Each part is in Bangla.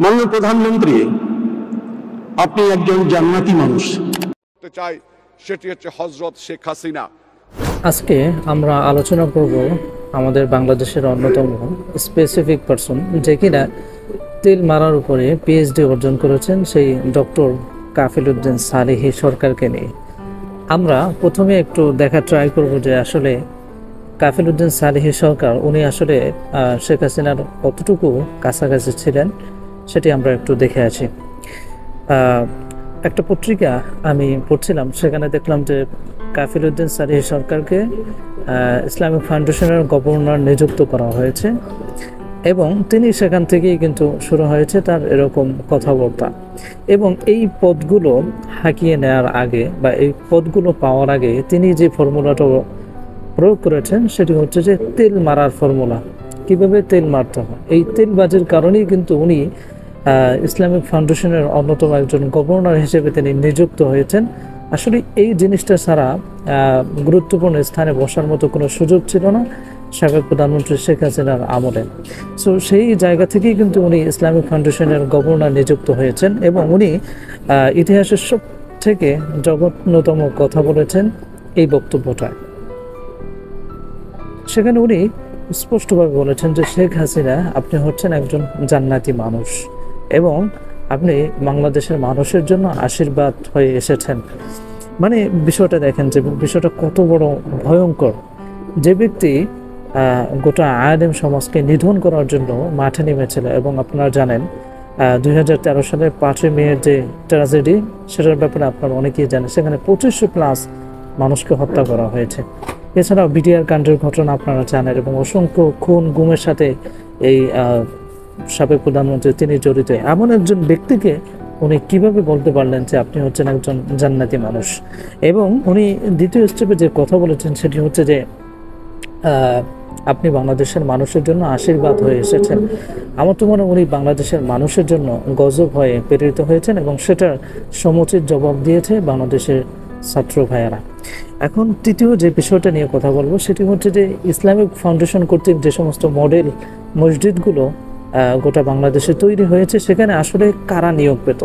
মাননীয় প্রধানমন্ত্রী, আপনি একজন জান্নাতি মানুষ। চাই সেটি হচ্ছে হযরত শেখ হাসিনা। আজকে আমরা আলোচনা করব আমাদের বাংলাদেশের অন্যতম স্পেসিফিক পারসন, যে কিনা তেল মারার উপরে পিএইচডি অর্জন করেছেন, সেই ডক্টর কাফিল উদ্দিন সালেহী সরকারকে নিয়ে। আমরা প্রথমে একটু দেখা ট্রাই করব যে আসলে কাফিল উদ্দিন সালেহী সরকার উনি আসলে শেখ হাসিনার কতটুকু কাছাকাছি ছিলেন সেটি আমরা একটু দেখে আছি। একটা পত্রিকা আমি পড়ছিলাম, সেখানে দেখলাম যে কাফিল উদ্দিন সালেহী সরকারকে ইসলামিক ফাউন্ডেশনের গভর্নর নিযুক্ত করা হয়েছে এবং তিনি সেখান থেকেই কিন্তু শুরু হয়েছে তার এরকম কথাবার্তা। এবং এই পদগুলো হাঁকিয়ে নেওয়ার আগে বা এই পদগুলো পাওয়ার আগে তিনি যে ফর্মুলাটা প্রয়োগ করেছেন সেটি হচ্ছে যে তেল মারার ফর্মুলা। কিভাবে তেল মারতে হয়, এই তেলবাজির কারণেই কিন্তু উনি ইসলামিক ফাউন্ডেশনের অন্যতম একজন গভর্নর হিসেবে তিনি নিযুক্ত হয়েছেন। আসলে এই জিনিসটা ছাড়া গুরুত্বপূর্ণ স্থানে বসার মতো কোনো সুযোগ ছিল না সাবেক প্রধানমন্ত্রী শেখ হাসিনার আমলে। সো সেই জায়গা থেকেই কিন্তু উনি ইসলামিক ফাউন্ডেশনের গভর্নর নিযুক্ত হয়েছেন এবং উনি ইতিহাসের সব থেকে জঘন্যতম কথা বলেছেন এই বক্তব্যটায়। সেখানে উনি স্পষ্টভাবে বলেছেন যে শেখ হাসিনা, আপনি হচ্ছেন একজন জান্নাতি মানুষ এবং আপনি বাংলাদেশের মানুষের জন্য আশীর্বাদ হয়ে এসেছেন। মানে বিষয়টা দেখেন যে বিষয়টা কত বড় ভয়ঙ্কর। যে ব্যক্তি গোটা আলেম সমাজকে নিধন করার জন্য মাঠে নেমেছিল, এবং আপনারা জানেন 2013 সালের 5ই মেয়ের যে ট্র্যাজেডি, সেটার ব্যাপারে আপনারা অনেকেই জানেন। সেখানে 2500+ মানুষকে হত্যা করা হয়েছে। এছাড়াও বিটিআর কাণ্ডের ঘটনা আপনারা জানেন, এবং অসংখ্য খুন গুমের সাথে এই সাবেক প্রধানমন্ত্রী তিনি জড়িত। এমন একজন ব্যক্তিকে উনি কিভাবে বলতে পারলেন যে আপনি হচ্ছেন একজন জান্নাতি মানুষ? এবং উনি দ্বিতীয় স্টেপে যে কথা বলেছেন সেটি হচ্ছে যে আপনি বাংলাদেশের মানুষের জন্য আশীর্বাদ হয়ে এসেছেন। আমার তো মনে হয় উনি বাংলাদেশের মানুষের জন্য গজব হয়ে প্রেরিত হয়েছেন এবং সেটার সমুচিত জবাব দিয়েছে বাংলাদেশের ছাত্র ভাইয়েরা। এখন তৃতীয় যে বিষয়টা নিয়ে কথা বলবো সেটি হচ্ছে যে ইসলামিক ফাউন্ডেশন কর্তৃক যে সমস্ত মডেল মসজিদগুলো গোটা বাংলাদেশে তৈরি হয়েছে, সেখানে আসলে কারা নিয়োগ পেত?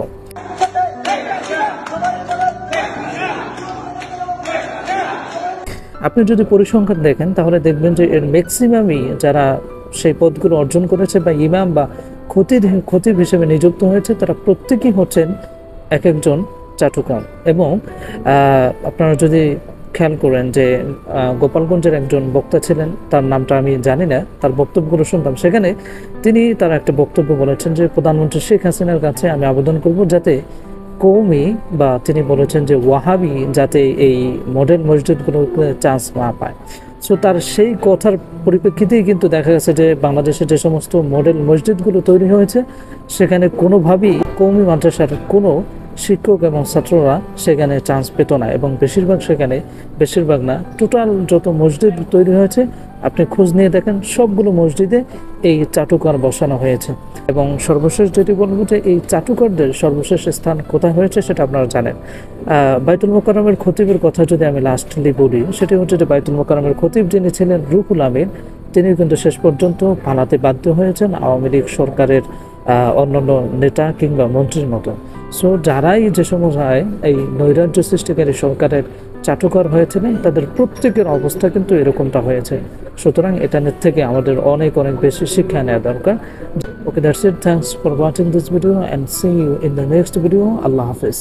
আপনি যদি পরিসংখ্যান দেখেন তাহলে দেখবেন যে এর ম্যাক্সিমামই যারা সেই পদগুলো অর্জন করেছে বা ইমাম বা খতিব হিসেবে নিযুক্ত হয়েছে, তারা প্রত্যেকেই হচ্ছেন এক একজন চাটুকার। এবং আপনারা যদি খেয়াল করেন যে গোপালগঞ্জের একজন বক্তা ছিলেন, তার নামটা আমি জানি না, তার বক্তব্যগুলো শুনতাম। সেখানে তিনি তার একটা বক্তব্য বলেছেন যে প্রধানমন্ত্রী শেখ হাসিনার কাছে আমি আবেদন করব যাতে কৌমি বা তিনি বলেছেন যে ওয়াহাবি যাতে এই মডেল মসজিদগুলোতে চান্স না পায়। সো তার সেই কথার পরিপ্রেক্ষিতেই কিন্তু দেখা গেছে যে বাংলাদেশে যে সমস্ত মডেল মসজিদগুলো তৈরি হয়েছে সেখানে কোনোভাবেই কৌমি মাদ্রাসার কোনো শিক্ষক এবং ছাত্ররা সেখানে চান্স পেত না। এবং বেশিরভাগ না, টোটাল যত মসজিদ তৈরি হয়েছে আপনি খোঁজ নিয়ে দেখেন সবগুলো মসজিদে এই চাটুকার বসানো হয়েছে। এবং সর্বশেষ যেটি বলবো যে এই চাটুকারদের সর্বশেষ স্থান কোথায় হয়েছে সেটা আপনারা জানেন। বাইতুল মোকাররমের খতিবের কথা যদি আমি লাস্টলি বলি, সেটি হচ্ছে যে বাইতুল মোকাররমের খতিব যিনি ছিলেন রুহুল আমিন, তিনি কিন্তু শেষ পর্যন্ত পালাতে বাধ্য হয়েছেন আওয়ামী লীগ সরকারের অন্যান্য নেতা কিংবা মন্ত্রীর মতো। সো যারাই যে সময় এই নৈরাজ্য সৃষ্টিকারী সরকারের চাটুকার হয়েছিলেন, তাদের প্রত্যেকের অবস্থা কিন্তু এরকমটা হয়েছে। সুতরাং এটা থেকে আমাদের অনেক বেশি শিক্ষা নেওয়া দরকার। Okay, that's it. Thanks for watching this video and see you in the next video. আল্লাহ হাফিজ।